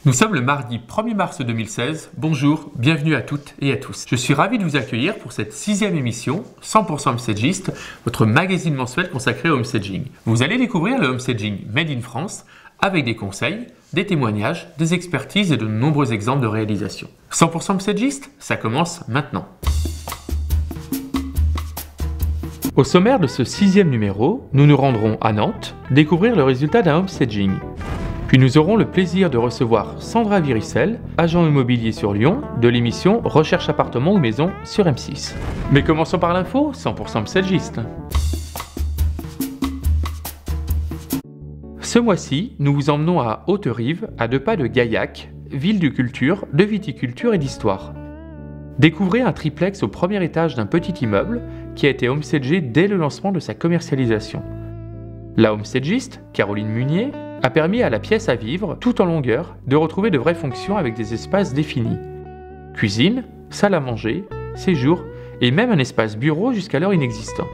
Nous sommes le mardi 1er mars 2016. Bonjour, bienvenue à toutes et à tous. Je suis ravi de vous accueillir pour cette 6e émission 100% Homestagist, votre magazine mensuel consacré au homestaging. Vous allez découvrir le homestaging made in France avec des conseils, des témoignages, des expertises et de nombreux exemples de réalisation. 100% Homestagist, ça commence maintenant. Au sommaire de ce 6e numéro, nous nous rendrons à Nantes découvrir le résultat d'un homestaging. Puis nous aurons le plaisir de recevoir Sandra Viricel, agent immobilier sur Lyon, de l'émission Recherche appartement ou maison sur M6. Mais commençons par l'info, 100% Homestagist. Ce mois-ci, nous vous emmenons à Haute-Rive, à 2 pas de Gaillac, ville de culture, de viticulture et d'histoire. Découvrez un triplex au premier étage d'un petit immeuble qui a été homestagé dès le lancement de sa commercialisation. La homestagiste, Caroline Munier, a permis à la pièce à vivre, tout en longueur, de retrouver de vraies fonctions avec des espaces définis. Cuisine, salle à manger, séjour et même un espace bureau jusqu'alors inexistant.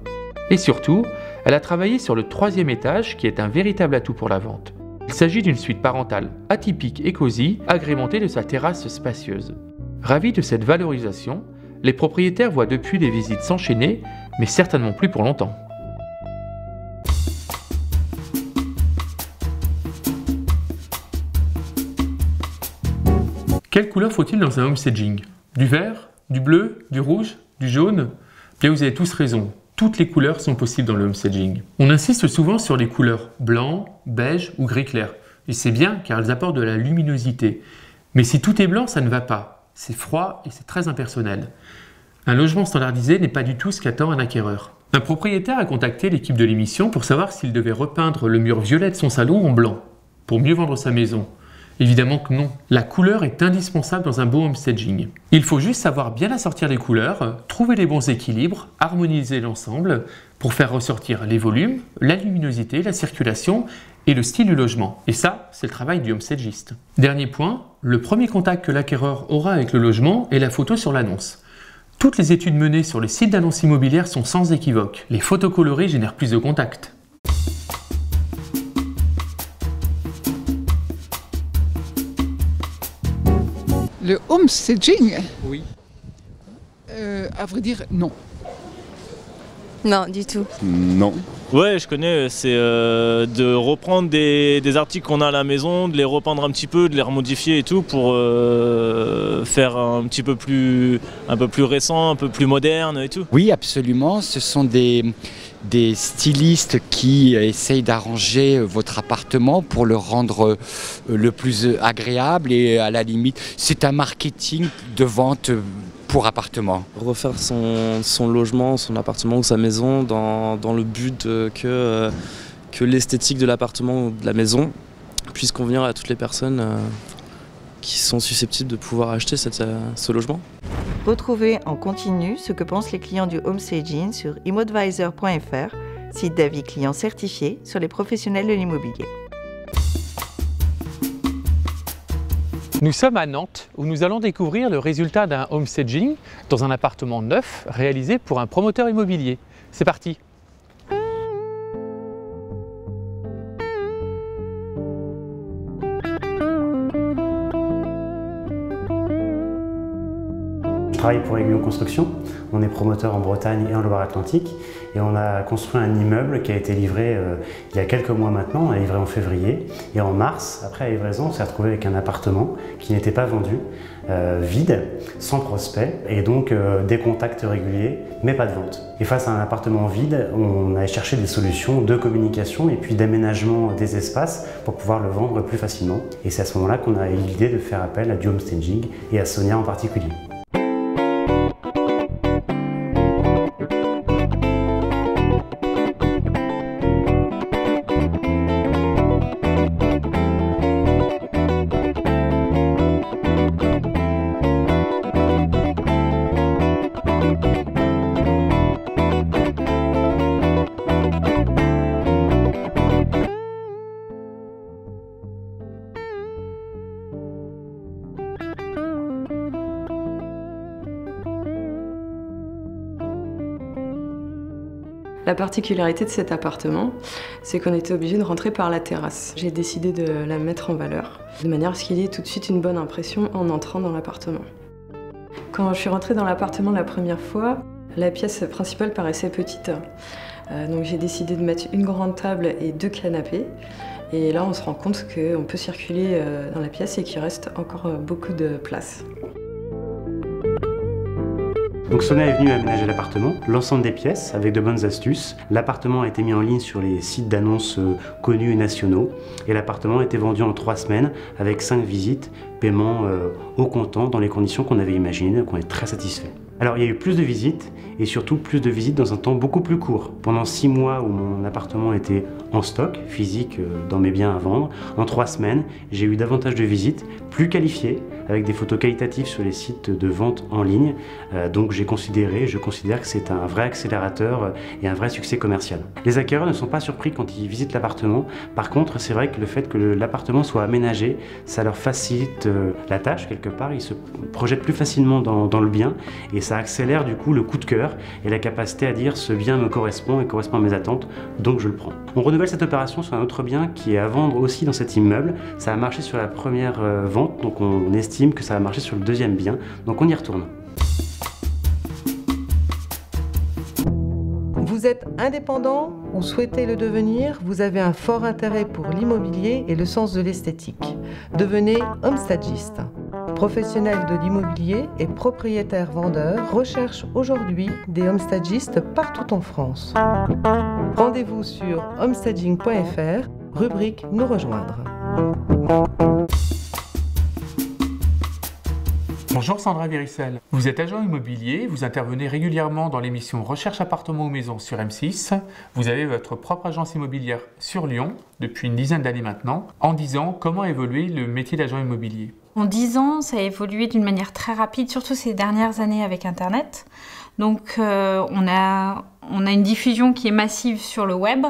Et surtout, elle a travaillé sur le 3e étage qui est un véritable atout pour la vente. Il s'agit d'une suite parentale atypique et cosy, agrémentée de sa terrasse spacieuse. Ravis de cette valorisation, les propriétaires voient depuis les visites s'enchaîner, mais certainement plus pour longtemps. Quelle couleur faut-il dans un homestaging? Du vert, du bleu, du rouge, du jaune? Bien, vous avez tous raison, toutes les couleurs sont possibles dans le homestaging. On insiste souvent sur les couleurs blanc, beige ou gris clair. Et c'est bien car elles apportent de la luminosité. Mais si tout est blanc, ça ne va pas. C'est froid et c'est très impersonnel. Un logement standardisé n'est pas du tout ce qu'attend un acquéreur. Un propriétaire a contacté l'équipe de l'émission pour savoir s'il devait repeindre le mur violet de son salon en blanc, pour mieux vendre sa maison. Évidemment que non. La couleur est indispensable dans un beau homestaging. Il faut juste savoir bien assortir les couleurs, trouver les bons équilibres, harmoniser l'ensemble pour faire ressortir les volumes, la luminosité, la circulation et le style du logement. Et ça, c'est le travail du homestagiste. Dernier point, le premier contact que l'acquéreur aura avec le logement est la photo sur l'annonce. Toutes les études menées sur les sites d'annonces immobilières sont sans équivoque. Les photos colorées génèrent plus de contacts. Le homestaging? Oui. À vrai dire, non. Non, du tout. Non. Ouais, je connais, c'est de reprendre des articles qu'on a à la maison, de les repeindre un petit peu, de les remodifier et tout pour faire un peu plus récent, un peu plus moderne et tout. Oui, absolument. Ce sont des stylistes qui essayent d'arranger votre appartement pour le rendre le plus agréable et à la limite, c'est un marketing de vente pour appartement. Refaire son logement, son appartement ou sa maison dans le but que l'esthétique de l'appartement ou de la maison puisse convenir à toutes les personnes qui sont susceptibles de pouvoir acheter ce logement. Retrouvez en continu ce que pensent les clients du homestaging sur immodvisor.fr, site d'avis clients certifié sur les professionnels de l'immobilier. Nous sommes à Nantes où nous allons découvrir le résultat d'un homestaging dans un appartement neuf réalisé pour un promoteur immobilier. C'est parti! Je travaille pour Aiguillon Construction, on est promoteur en Bretagne et en Loire-Atlantique et on a construit un immeuble qui a été livré il y a quelques mois maintenant, on l'a livré en février et en mars, après la livraison, on s'est retrouvé avec un appartement qui n'était pas vendu, vide, sans prospect et donc des contacts réguliers mais pas de vente. Et face à un appartement vide, on a cherché des solutions de communication et puis d'aménagement des espaces pour pouvoir le vendre plus facilement et c'est à ce moment-là qu'on a eu l'idée de faire appel à du homestaging et à Sonia en particulier. La particularité de cet appartement, c'est qu'on était obligé de rentrer par la terrasse. J'ai décidé de la mettre en valeur, de manière à ce qu'il y ait tout de suite une bonne impression en entrant dans l'appartement. Quand je suis rentrée dans l'appartement la première fois, la pièce principale paraissait petite. Donc j'ai décidé de mettre une grande table et 2 canapés. Et là, on se rend compte qu'on peut circuler dans la pièce et qu'il reste encore beaucoup de place. Donc Sona est venu aménager l'appartement, l'ensemble des pièces, avec de bonnes astuces. L'appartement a été mis en ligne sur les sites d'annonces connus et nationaux. Et l'appartement a été vendu en 3 semaines, avec 5 visites, paiement au comptant, dans les conditions qu'on avait imaginées, donc on est très satisfait. Alors il y a eu plus de visites, et surtout plus de visites dans un temps beaucoup plus court. Pendant 6 mois où mon appartement était en stock, physique, dans mes biens à vendre, en 3 semaines, j'ai eu davantage de visites, plus qualifiées, avec des photos qualitatives sur les sites de vente en ligne. Donc je considère que c'est un vrai accélérateur et un vrai succès commercial. Les acquéreurs ne sont pas surpris quand ils visitent l'appartement. Par contre, c'est vrai que le fait que l'appartement soit aménagé, ça leur facilite la tâche quelque part. Ils se projettent plus facilement dans le bien et ça accélère du coup le coup de cœur et la capacité à dire ce bien me correspond et correspond à mes attentes, donc je le prends. On renouvelle cette opération sur un autre bien qui est à vendre aussi dans cet immeuble. Ça a marché sur la première vente, donc on estime que ça va marcher sur le deuxième bien, donc on y retourne. Vous êtes indépendant ou souhaitez le devenir, vous avez un fort intérêt pour l'immobilier et le sens de l'esthétique. Devenez homestagiste. Professionnel de l'immobilier et propriétaire-vendeur recherche aujourd'hui des homestagistes partout en France. Rendez-vous sur homestaging.fr, rubrique Nous rejoindre. Bonjour Sandra Viricel. Vous êtes agent immobilier, vous intervenez régulièrement dans l'émission Recherche appartement ou maison sur M6. Vous avez votre propre agence immobilière sur Lyon depuis une dizaine d'années maintenant. En 10 ans, comment a évolué le métier d'agent immobilier ? En 10 ans, ça a évolué d'une manière très rapide, surtout ces dernières années avec Internet. Donc on a une diffusion qui est massive sur le web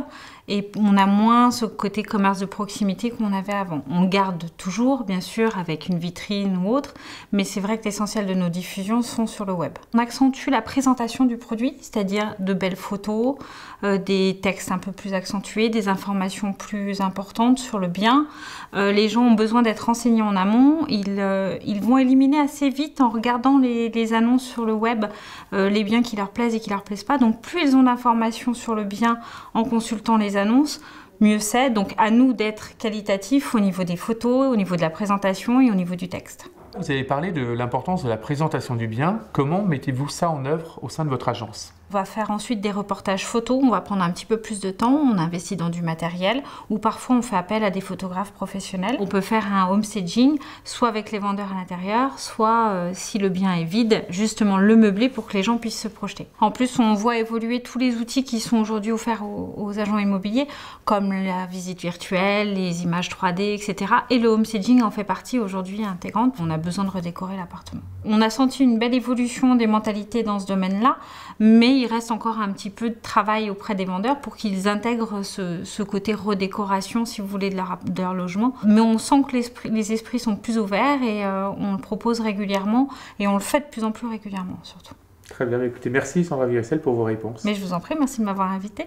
et on a moins ce côté commerce de proximité qu'on avait avant. On le garde toujours, bien sûr, avec une vitrine ou autre, mais c'est vrai que l'essentiel de nos diffusions sont sur le web. On accentue la présentation du produit, c'est-à-dire de belles photos, des textes un peu plus accentués, des informations plus importantes sur le bien. Les gens ont besoin d'être renseignés en amont. Ils vont éliminer assez vite en regardant les annonces sur le web, les biens qui leur plaisent et qui leur plaisent pas. Donc plus ils ont d'informations sur le bien en consultant les annonces, mieux c'est. Donc à nous d'être qualitatifs au niveau des photos, au niveau de la présentation et au niveau du texte. Vous avez parlé de l'importance de la présentation du bien. Comment mettez-vous ça en œuvre au sein de votre agence ? On va faire ensuite des reportages photos, on va prendre un petit peu plus de temps, on investit dans du matériel ou parfois on fait appel à des photographes professionnels. On peut faire un home staging, soit avec les vendeurs à l'intérieur, soit si le bien est vide, justement le meubler pour que les gens puissent se projeter. En plus, on voit évoluer tous les outils qui sont aujourd'hui offerts aux agents immobiliers, comme la visite virtuelle, les images 3D, etc. Et le home staging en fait partie aujourd'hui intégrante. On a besoin de redécorer l'appartement. On a senti une belle évolution des mentalités dans ce domaine-là, mais il reste encore un petit peu de travail auprès des vendeurs pour qu'ils intègrent ce côté redécoration, si vous voulez, de leur logement. Mais on sent que les esprits sont plus ouverts et on le propose régulièrement et on le fait de plus en plus régulièrement surtout. Très bien, écoutez, merci Sandra Viricel pour vos réponses. Mais je vous en prie, merci de m'avoir invité.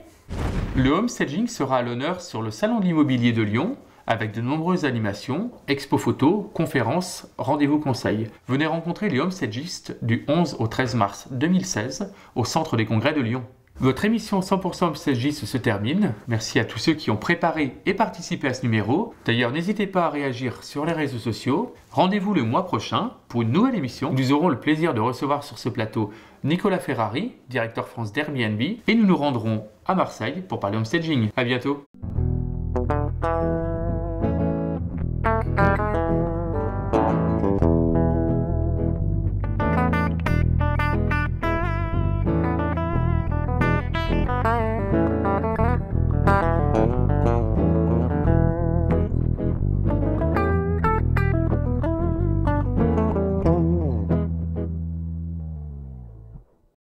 Le home staging sera à l'honneur sur le Salon de l'immobilier de Lyon, avec de nombreuses animations, expos photos, conférences, rendez-vous conseils. Venez rencontrer les homestagistes du 11 au 13 mars 2016 au Centre des Congrès de Lyon. Votre émission 100% homestagiste se termine. Merci à tous ceux qui ont préparé et participé à ce numéro. D'ailleurs, n'hésitez pas à réagir sur les réseaux sociaux. Rendez-vous le mois prochain pour une nouvelle émission. Nous aurons le plaisir de recevoir sur ce plateau Nicolas Ferrari, directeur France d'Airbnb, et nous nous rendrons à Marseille pour parler homestaging. À bientôt.